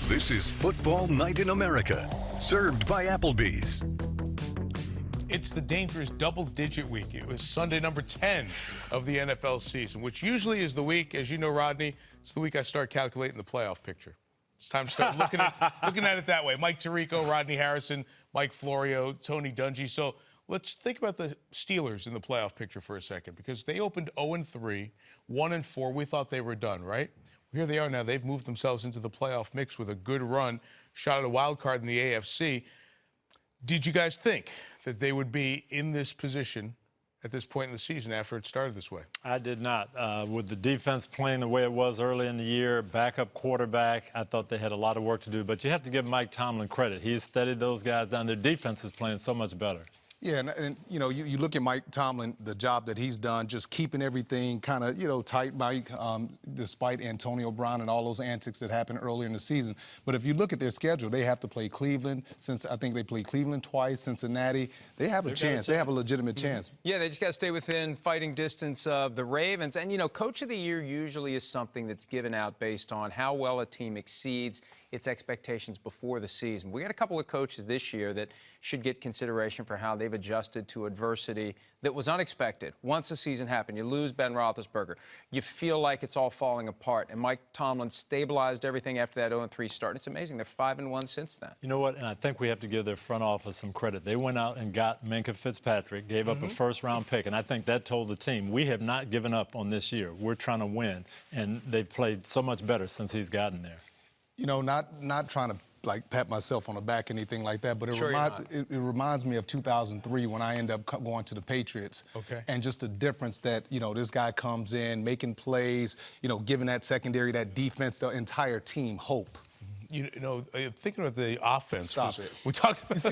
This is Football Night in America, served by Applebee's. It's the dangerous double-digit week. It was Sunday number 10 of the NFL season, which usually is the week, as you know, Rodney, it's the week I start calculating the playoff picture. It's time to start looking at it that way. Mike Tirico, Rodney Harrison, Mike Florio, Tony Dungy. So let's think about the Steelers in the playoff picture for a second, because they opened 0-3, 1-4. We thought they were done, right? Here they are now. They've moved themselves into the playoff mix with a good run, shot at a wild card in the AFC. Did you guys think that they would be in this position at this point in the season after it started this way? I did not. With the defense playing the way it was early in the year, backup quarterback, I thought they had a lot of work to do. But you have to give Mike Tomlin credit. He's steadied those guys down. Their defense is playing so much better. Yeah, and you know, you look at Mike Tomlin, the job that he's done, just keeping everything kind of, you know, tight, Mike, despite Antonio Brown and all those antics that happened earlier in the season. But if you look at their schedule, they have to play Cleveland. Since I think they played Cleveland twice, Cincinnati. They have a chance. They have a legitimate chance. Yeah, they just got to stay within fighting distance of the Ravens. And, you know, Coach of the Year usually is something that's given out based on how well a team exceeds its expectations before the season. We got a couple of coaches this year that should get consideration for how they've adjusted to adversity that was unexpected. Once the season happened, you lose Ben Roethlisberger. You feel like it's all falling apart. And Mike Tomlin stabilized everything after that 0-3 start. It's amazing. They're 5-1 since then. You know what? And I think we have to give their front office some credit. They went out and got Minkah Fitzpatrick, gave up a first-round pick. And I think that told the team, we have not given up on this year. We're trying to win. And they've played so much better since he's gotten there. You know, not trying to like pat myself on the back or anything like that, but it reminds me of 2003 when I ended up going to the Patriots. Okay. And just the difference that, you know, this guy comes in, making plays, you know, giving that secondary, that defense, the entire team hope. You know, thinking about the offense. Stop it. We talked about.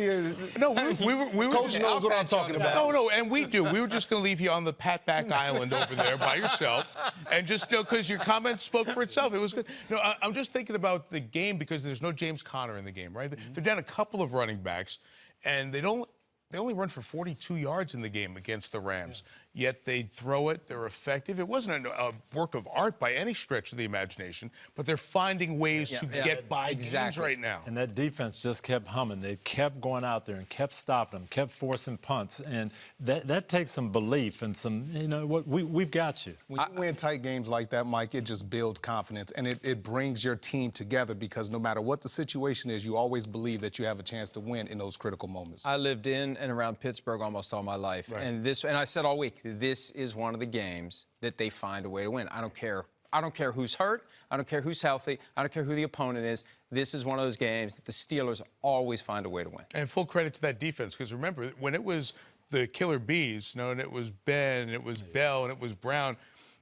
No, we were Coach just, knows what I'm talking about. No, and we do. We were just going to leave you on the pat-back island over there by yourself, and just because your comments spoke for itself. It was good. No, I'm just thinking about the game because there's no James Conner in the game, right? They're down a couple of running backs, and they only run for 42 yards in the game against the Rams. Yet they throw it, they're effective. It wasn't a work of art by any stretch of the imagination, but they're finding ways to get by games right now. And that defense just kept humming. They kept going out there and kept stopping them, kept forcing punts. And that takes some belief and some, you know, we've got you. When you win tight games like that, Mike, it just builds confidence. And it brings your team together because no matter what the situation is, you always believe that you have a chance to win in those critical moments. I lived in and around Pittsburgh almost all my life. Right. And I said all week, this is one of the games that they find a way to win. I don't care who's hurt. I don't care who's healthy. I don't care who the opponent is. This is one of those games that the Steelers always find a way to win. And full credit to that defense, because remember, when it was the Killer Bees, you know, and it was Ben, and it was Bell, and it was Brown,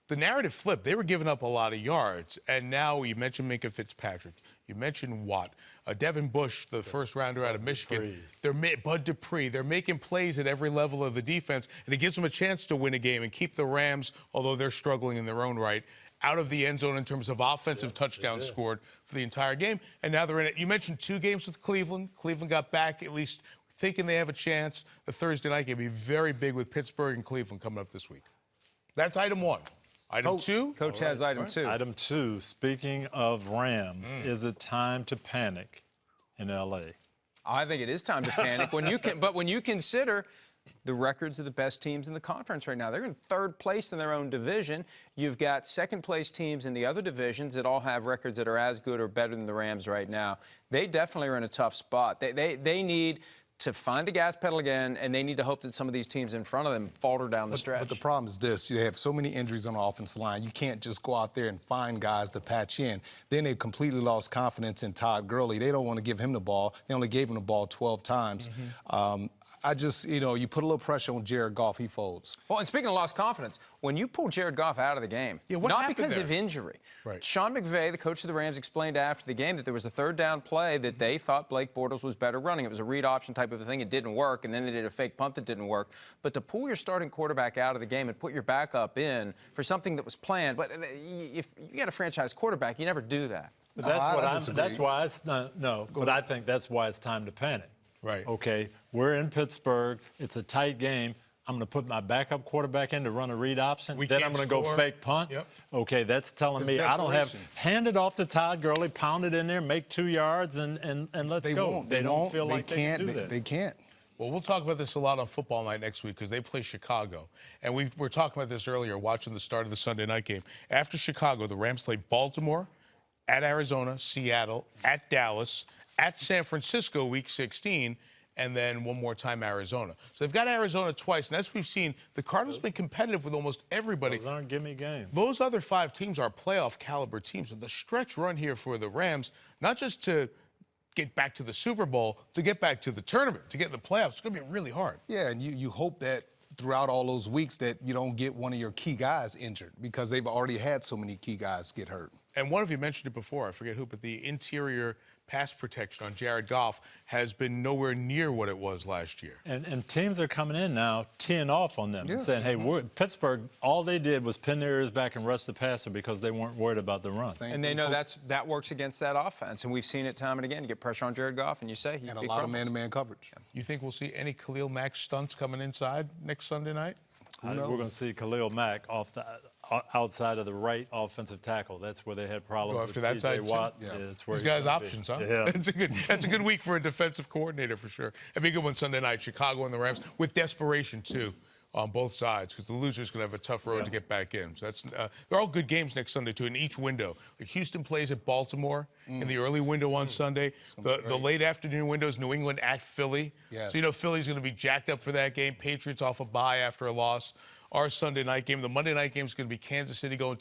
the narrative flipped. They were giving up a lot of yards. And now you mentioned Minkah Fitzpatrick. You mentioned Watt. Devin Bush, the first rounder out of Michigan. Bud Dupree. They're making plays at every level of the defense, and it gives them a chance to win a game and keep the Rams, although they're struggling in their own right, out of the end zone in terms of offensive touchdowns scored for the entire game. And now they're in it. You mentioned 2 games with Cleveland. Cleveland got back, at least thinking they have a chance. The Thursday night game will be very big with Pittsburgh and Cleveland coming up this week. That's item 1. Item 2? Coach has item 2. Item 2, speaking of Rams, is it time to panic in L.A.? I think it is time to panic. But when you consider the records of the best teams in the conference right now, they're in 3rd place in their own division. You've got 2nd-place teams in the other divisions that all have records that are as good or better than the Rams right now. They definitely are in a tough spot. They need to find the gas pedal again, and they need to hope that some of these teams in front of them falter down the stretch. But the problem is this. You have so many injuries on the offensive line. You can't just go out there and find guys to patch in. Then they've completely lost confidence in Todd Gurley. They don't want to give him the ball. They only gave him the ball 12 times. I just, you know, you put a little pressure on Jared Goff, he folds. Well, and speaking of lost confidence, when you pull Jared Goff out of the game, not because of injury. Right. Sean McVay, the coach of the Rams, explained after the game that there was a 3rd down play that they thought Blake Bortles was better running. It was a read option type of a thing. It didn't work, and then they did a fake punt that didn't work. But to pull your starting quarterback out of the game and put your backup in for something that was planned, but if you got a franchise quarterback, you never do that. But that's why it's not, no, but I think that's why it's time to panic. Right. Okay, we're in Pittsburgh. It's a tight game. I'm going to put my backup quarterback in to run a read option. Then I'm going to go score. fake punt. Yep. Okay, that's telling me I don't have hand it off to Todd Gurley, pound it in there, make 2 yards, and let's They go. won't. They don't feel like they can't. can do that. They can't. Well, we'll talk about this a lot on Football Night next week because they play Chicago. And we were talking about this earlier, watching the start of the Sunday night game. After Chicago, the Rams play Baltimore, at Arizona, Seattle, at Dallas, at San Francisco, Week 16, and then one more time Arizona. So they've got Arizona twice, and as we've seen, the Cardinals have been competitive with almost everybody. Those aren't gimme games. Those other 5 teams are playoff caliber teams. So the stretch run here for the Rams, not just to get back to the Super Bowl, to get back to the tournament, to get in the playoffs, it's going to be really hard. Yeah, and you hope that throughout all those weeks that you don't get one of your key guys injured because they've already had so many key guys get hurt. And one of you mentioned it before, I forget who, but the interior pass protection on Jared Goff has been nowhere near what it was last year. And teams are coming in now, teeing off on them and saying, hey, Pittsburgh, all they did was pin their ears back and rush the passer because they weren't worried about the run. And they know that works against that offense. And we've seen it time and again. You get pressure on Jared Goff, and you say and a lot of man-to-man coverage. You think we'll see any Khalil Mack stunts coming inside next Sunday night? I think we're going to see Khalil Mack off the outside of the right offensive tackle. That's where they had problems Go after with that side, T.J. too? Watt. Yeah. That's where These guys' options, huh? Yeah. That's a good week for a defensive coordinator for sure. It'd be a good one Sunday night, Chicago and the Rams, with desperation too on both sides, because the loser's going to have a tough road to get back in. So that's they're all good games next Sunday too in each window. Like Houston plays at Baltimore in the early window on Sunday. The late afternoon window is New England at Philly. Yes. So you know Philly's going to be jacked up for that game. Patriots off a bye after a loss. Our Sunday night game. The Monday night game is going to be Kansas City going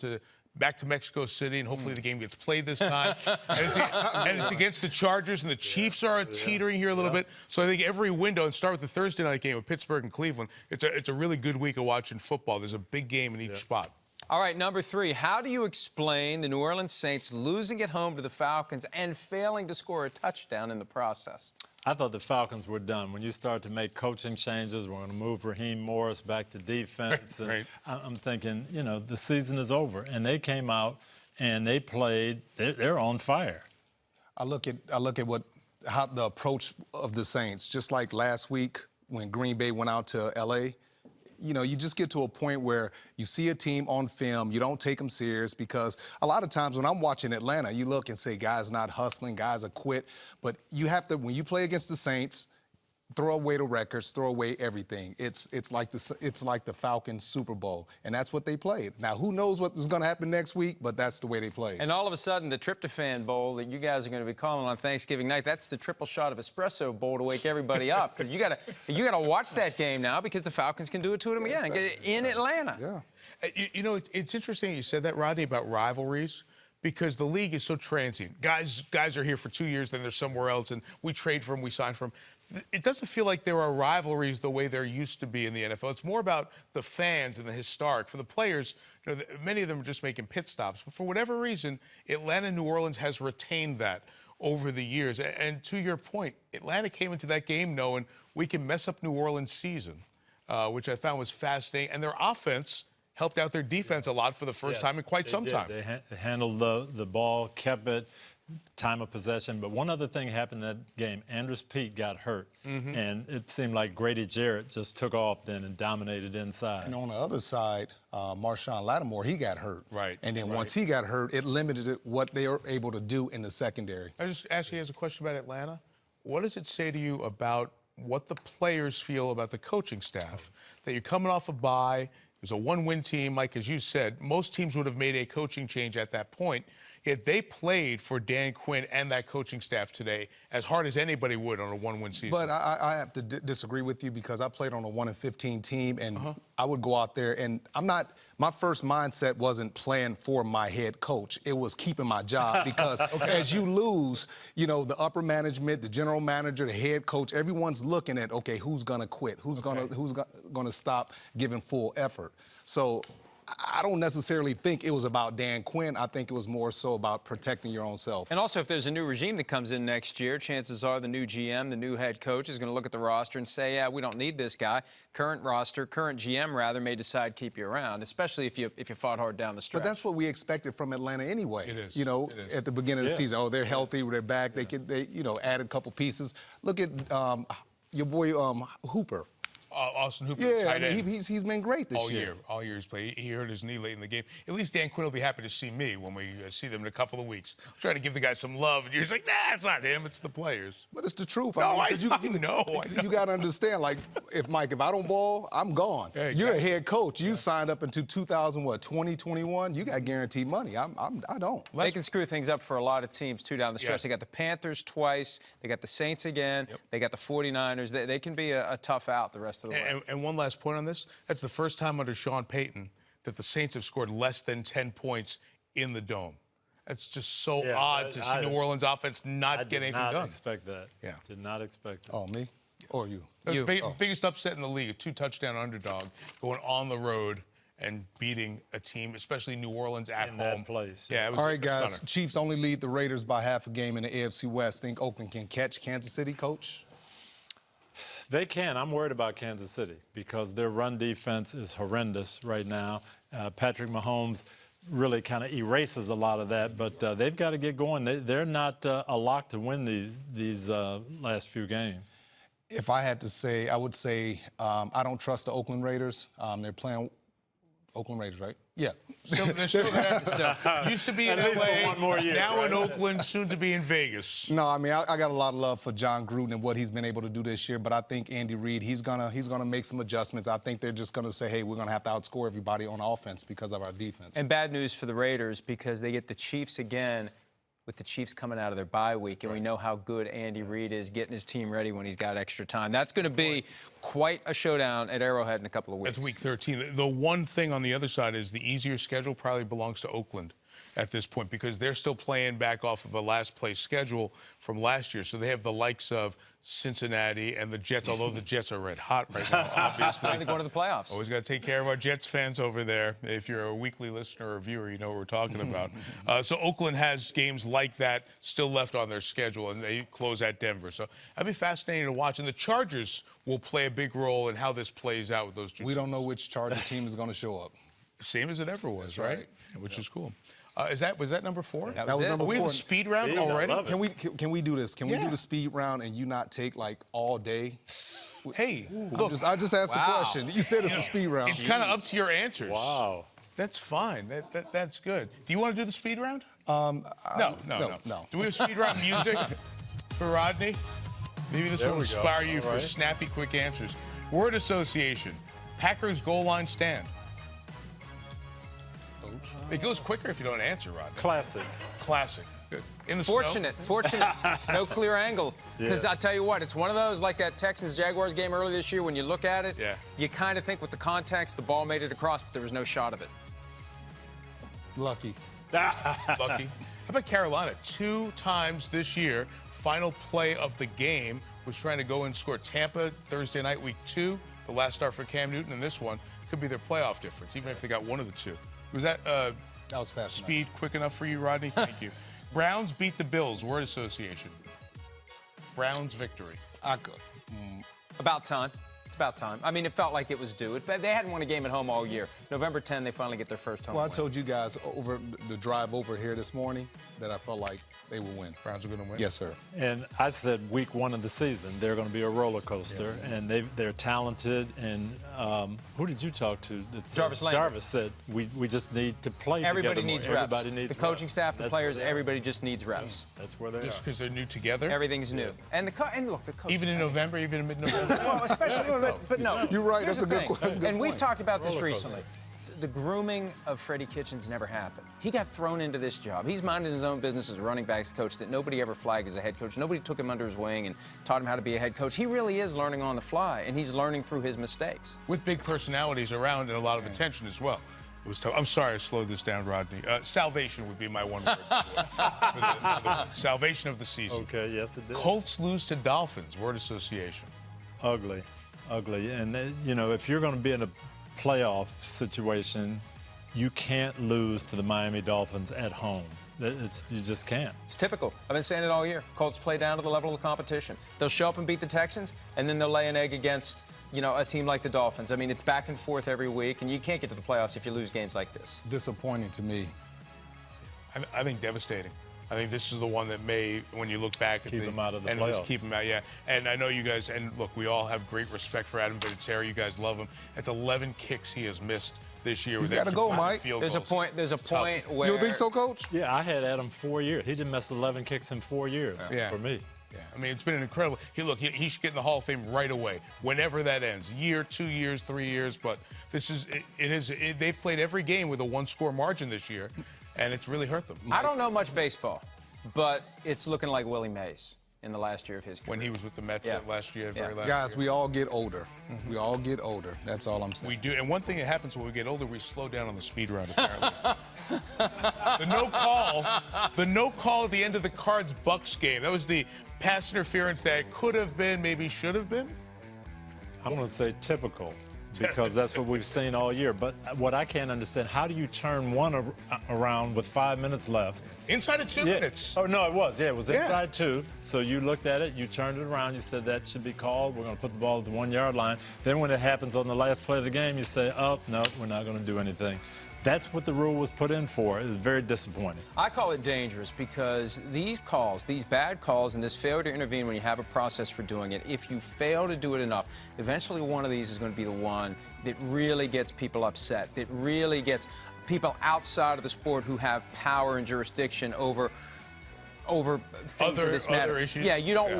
back to Mexico City, and hopefully the game gets played this time. and it's against the Chargers, and the Chiefs are teetering here a little bit. So I think every window, and start with the Thursday night game with Pittsburgh and Cleveland, it's a really good week of watching football. There's a big game in each spot. All right, number 3, how do you explain the New Orleans Saints losing at home to the Falcons and failing to score a touchdown in the process? I thought the Falcons were done. When you start to make coaching changes, we're going to move Raheem Morris back to defense. And I'm thinking, you know, the season is over. And they came out and they played. They're on fire. I look at how the approach of the Saints, just like last week when Green Bay went out to L.A., you know, you just get to a point where you see a team on film, you don't take them serious, because a lot of times when I'm watching Atlanta, you look and say, guys not hustling, guys are quit. But you have to, when you play against the Saints, throw away the records, throw away everything. It's like the Falcons Super Bowl, and that's what they played. Now, who knows what was going to happen next week, but that's the way they played. And all of a sudden, the Tryptophan Bowl that you guys are going to be calling on Thanksgiving night, that's the triple shot of espresso bowl to wake everybody up, because you got to watch that game now, because the Falcons can do it to them again in Atlanta. Yeah. You know, it's interesting you said that, Rodney, about rivalries, because the league is so transient. Guys are here for 2 years, then they're somewhere else, and we trade for them, we sign for them. It doesn't feel like there are rivalries the way there used to be in the NFL. It's more about the fans and the historic. For the players, you know, many of them are just making pit stops. But for whatever reason, Atlanta and New Orleans has retained that over the years. And to your point, Atlanta came into that game knowing we can mess up New Orleans' season, which I found was fascinating. And their offense helped out their defense a lot for the first time in quite some time. They handled the ball, kept it, time of possession. But one other thing happened in that game. Andrus Peat got hurt, and it seemed like Grady Jarrett just took off then and dominated inside. And on the other side, Marshawn Lattimore, he got hurt. Right. And then once he got hurt, it limited what they were able to do in the secondary. I just asked you as a question about Atlanta. What does it say to you about what the players feel about the coaching staff? That you're coming off a bye. It was a one-win team. Mike, as you said, most teams would have made a coaching change at that point. Yet they played for Dan Quinn and that coaching staff today as hard as anybody would on a one-win season. But I have to disagree with you, because I played on a 1-15 team, and I would go out there, and my first mindset wasn't playing for my head coach. It was keeping my job, because as you lose, you know, the upper management, the general manager, the head coach, everyone's looking at, okay, who's going to quit? Who's going to stop giving full effort? So I don't necessarily think it was about Dan Quinn. I think it was more so about protecting your own self. And also, if there's a new regime that comes in next year, chances are the new GM, the new head coach, is going to look at the roster and say, yeah, we don't need this guy. Current GM, rather, may decide to keep you around, especially if you fought hard down the stretch. But that's what we expected from Atlanta anyway. It is. You know, at the beginning of the season, they're healthy, they're back, they added a couple pieces. Look at your boy Hooper. Austin Hooper, Yeah, tight I end. mean, he's been great this All year. year. All year he's played. He hurt his knee late in the game. At least Dan Quinn will be happy to see me when we see them in a couple of weeks. I'm trying to give the guy some love, and you're just like, nah, it's not him. It's the players. But it's the truth. No, I 'cause know. You got to understand, like, if I don't ball, I'm gone. Yeah, You're a head coach. You signed up into 2021. You got guaranteed money. I don't. They can screw things up for a lot of teams, too, down the stretch. Yeah. They got the Panthers twice. They got the Saints again. Yep. They got the 49ers. They can be a tough out the rest of the way. And one last point on this. That's the first time under Sean Payton that the Saints have scored less than 10 points in the Dome. That's just so odd to see New Orleans offense not get anything done. I did not expect that. Yeah. Did not expect it. Oh, me? Or you? That was the biggest upset in the league, a 2-touchdown underdog going on the road and beating a team, especially New Orleans at home. That place. Yeah, it was All right, guys. stunner. Chiefs only lead the Raiders by half a game in the AFC West. Think Oakland can catch Kansas City, Coach? They can. I'm worried about Kansas City because their run defense is horrendous right now. Patrick Mahomes really kind of erases a lot of that, but they've got to get going. They're not a lock to win these last few games. If I had to say, I would say I don't trust the Oakland Raiders. They're playing Oakland Raiders, right? Yeah. They're still there. Used to be in At least for LA, one more year, now right? in Oakland, soon to be in Vegas. No, I mean I got a lot of love for John Gruden and what he's been able to do this year, but I think Andy Reid he's gonna make some adjustments. I think they're just gonna say, hey, we're gonna have to outscore everybody on offense because of our defense. And bad news for the Raiders because they get the Chiefs again with the Chiefs coming out of their bye week, and we know how good Andy Reid is getting his team ready when he's got extra time. That's going to be quite a showdown at Arrowhead in a couple of weeks. That's week 13. The one thing on the other side is the easier schedule probably belongs to Oakland at this point because they're still playing back off of a last-place schedule from last year. So they have the likes of Cincinnati and the Jets, although the Jets are red hot right now, obviously. Finally going to the playoffs. Always got to take care of our Jets fans over there. If you're a weekly listener or viewer, you know what we're talking about. So Oakland has games like that still left on their schedule, and they close at Denver. So that'd be fascinating to watch. And the Chargers will play a big role in how this plays out with those two We teams. don't know which Charger team is gonna show up. Same as it ever was, right? right. Which is cool. Was that number 4? That was it. number Are we in 4. the speed round Speed, I already? love it. Can we do this? Can we Yeah. do the speed round and you not take like all day? Hey, look, I just asked Wow. a question. You said it's a speed round. it's kind of up to your answers. Wow. That's fine. That's good. Do you want to do the speed round? No. Do we have speed round music for Rodney? Maybe this There will we go. inspire you All for right. snappy, quick answers. Word association. Packers goal line stand. It goes quicker if you don't answer, Rodney. Classic. Classic. Good. In the Fortunate, no clear angle. Because I tell you what, it's one of those like that Texans-Jaguars game earlier this year. When you look at it, you kind of think with the context, the ball made it across, but there was no shot of it. Lucky. snow. Lucky. How about Carolina? 2 times this year, final play of the game was trying to go and score. Tampa, Thursday night, week 2, the last start for Cam Newton, and this one could be their playoff difference, even if they got one of the two. Was that That was fast speed quick enough for you, Rodney? Thank you. Browns beat the Bills. Word association. Browns victory. I could. About time. It's about time. I mean, it felt like it was due. They hadn't won a game at home all year. November 10, they finally get their first home Well, I win. told you guys over the drive over here this morning that I felt like they would win. Browns are going to win? Yes, sir. And I said week 1 of the season, they're going to be a roller coaster, and they're talented. And who did you talk to? That said, Jarvis Landry. Jarvis said we just need to play Everybody together more. needs reps. Everybody needs the coaching reps. staff, the That's players, where they are. everybody just needs reps. That's where they Just are. because they're new together? Everything's new. And look, the coach. Even in November, even in mid-November? Well, especially, but no. You're right, Here's that's a the good thing. point. That's a good And we've point. talked about this Roller coaster. recently. The grooming of Freddie Kitchens never happened. He got thrown into this job. He's minding his own business as a running backs coach that nobody ever flagged as a head coach. Nobody took him under his wing and taught him how to be a head coach. He really is learning on the fly, and he's learning through his mistakes. With big personalities around and a lot of attention as well. It was tough. I'm sorry I slowed this down, Rodney. Salvation would be my one word. for the salvation of the season. Okay, yes, it did. Colts lose to Dolphins. Word association. Ugly. And, if you're going to be in a playoff situation, you can't lose to the Miami Dolphins at home. You just can't. It's typical. I've been saying it all year. Colts play down to the level of the competition. They'll show up and beat the Texans, and then they'll lay an egg against, a team like the Dolphins. I mean, it's back and forth every week, and you can't get to the playoffs if you lose games like this. Disappointing to me. I think devastating. I think this is the one that may, when you look back at Keep him out of the and playoffs. just keep him out, yeah. And I know you guys, and look, we all have great respect for Adam Vinatieri. You guys love him. It's 11 kicks he has missed this year. He's with got to extra go, points and Mike. field There's a goals. point. There's a It's tough. point where You don't think so, Coach? Yeah, I had Adam 4 years. He didn't miss 11 kicks in 4 years for me. Yeah, I mean, it's been an incredible. He should get in the Hall of Fame right away, whenever that ends. Year, 2 years, 3 years. But this is they've played every game with a one-score margin this year, and it's really hurt them. I don't know much baseball, but it's looking like Willie Mays in the last year of his career. When he was with the Mets Yeah. last year, very last Guys, year. we all get older. We all get older. That's all I'm saying. We do, and one thing that happens when we get older, we slow down on the speed round. Apparently, the no call at the end of the Cards-Bucks game. That was the pass interference that could have been, maybe should have been. I'm going to say typical, because that's what we've seen all year. But what I can't understand, how do you turn one around with 5 minutes left? Inside of 2 minutes. Oh, no, it was. Yeah, it was Yeah. inside 2. So you looked at it, you turned it around, you said that should be called. We're going to put the ball at the 1 yard line. Then when it happens on the last play of the game, you say, oh, no, we're not going to do anything. That's what the rule was put in for. It's very disappointing. I call it dangerous because these calls, these bad calls, and this failure to intervene when you have a process for doing it, if you fail to do it enough, eventually one of these is going to be the one that really gets people upset, that really gets people outside of the sport who have power and jurisdiction over things of this matter. Other issues? Yeah, you don't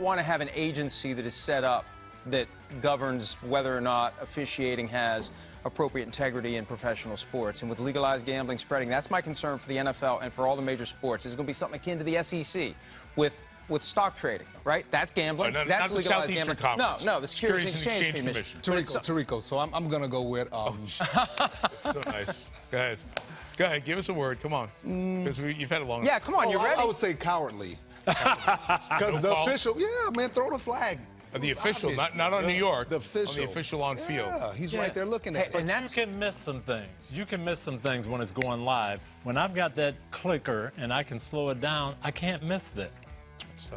want to have an agency that is set up that governs whether or not officiating has appropriate integrity in professional sports. And with legalized gambling spreading, that's my concern for the NFL and for all the major sports. It's going to be something akin to the SEC with stock trading, right? That's gambling. No, that's not the legalized Southeastern gambling. Conference. No, the Securities and Exchange Commission. Commission. Tarico, so I'm going to go with... It's so nice. Go ahead. Give us a word. Come on. Because you've had a long... Yeah, come on, you ready? I would say cowardly. Because the call? official... Yeah, man, throw the flag. The official, Obvious. not on New York. The official. On the official on field. Yeah, he's right there looking at it. and that's You can miss some things. You can miss some things when it's going live. When I've got that clicker and I can slow it down, I can't miss that.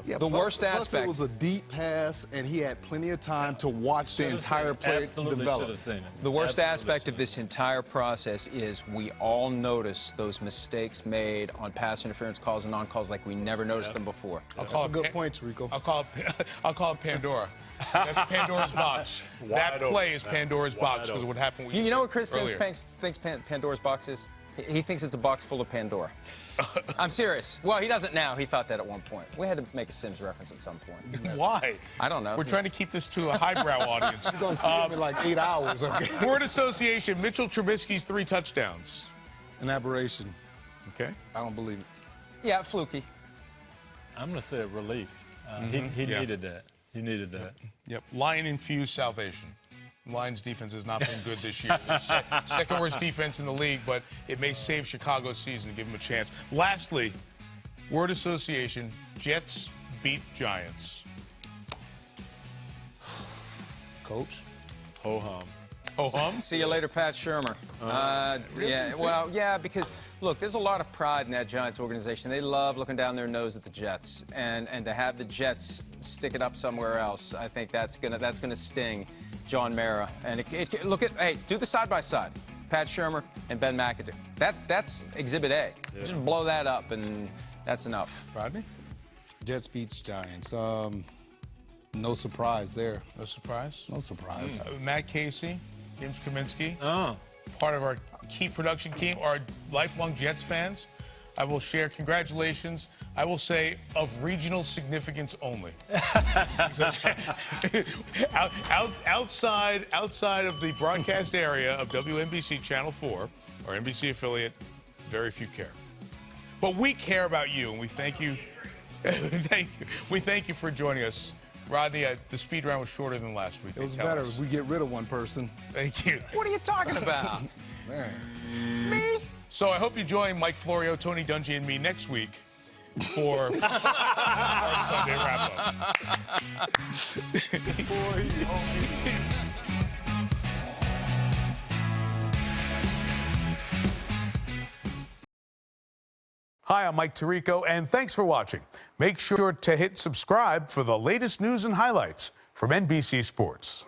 Yeah, the worst plus aspect. it was a deep pass, and he had plenty of time to watch the entire play Absolutely develop. should have seen it. The worst Absolutely aspect should of this entire process is we all notice those mistakes made on pass interference calls and non-calls like we never noticed them before. I'll call That's a it good point, Tarico. I'll call it Pandora. That's Pandora's box. That play is Pandora's box because of what happened. You know what Chris earlier. thinks Pandora's box is? He thinks it's a box full of Pandora. I'm serious. Well, he doesn't now. He thought that at one point. We had to make a Sims reference at some point. Why? I don't know. We're trying to keep this to a highbrow audience. You're going to see him in like 8 hours. Okay? Word association, Mitchell Trubisky's 3 touchdowns. An aberration. Okay. I don't believe it. Yeah, fluky. I'm going to say a relief. He Yeah. needed that. He needed that. Yep. Lion-infused salvation. Lions defense has not been good this year. Second worst defense in the league, but it may save Chicago's season to give them a chance. Lastly, word association, Jets beat Giants. Coach? Ho-hum. Oh, hum? See you later, Pat Shurmur. Yeah, well, yeah, because look, there's a lot of pride in that Giants organization. They love looking down their nose at the Jets, and to have the Jets stick it up somewhere else, I think that's gonna sting John Mara. And do the side by side, Pat Shurmur and Ben McAdoo. That's Exhibit A. Yeah. Just blow that up, and that's enough. Rodney? Jets beats Giants. No surprise there. No surprise? No surprise. Matt Casey, James Kaminsky, Oh. part of our key production team, our lifelong Jets fans. I will share congratulations. I will say of regional significance only. Because outside of the broadcast area of WNBC Channel 4, our NBC affiliate, very few care. But we care about you, and we thank you. We thank you for joining us. Rodney, the speed round was shorter than last week. It was better if we get rid of one person. Thank you. What are you talking about? Man. Me? So I hope you join Mike Florio, Tony Dungy, and me next week for our Sunday wrap-up. Hi, I'm Mike Tirico, and thanks for watching. Make sure to hit subscribe for the latest news and highlights from NBC Sports.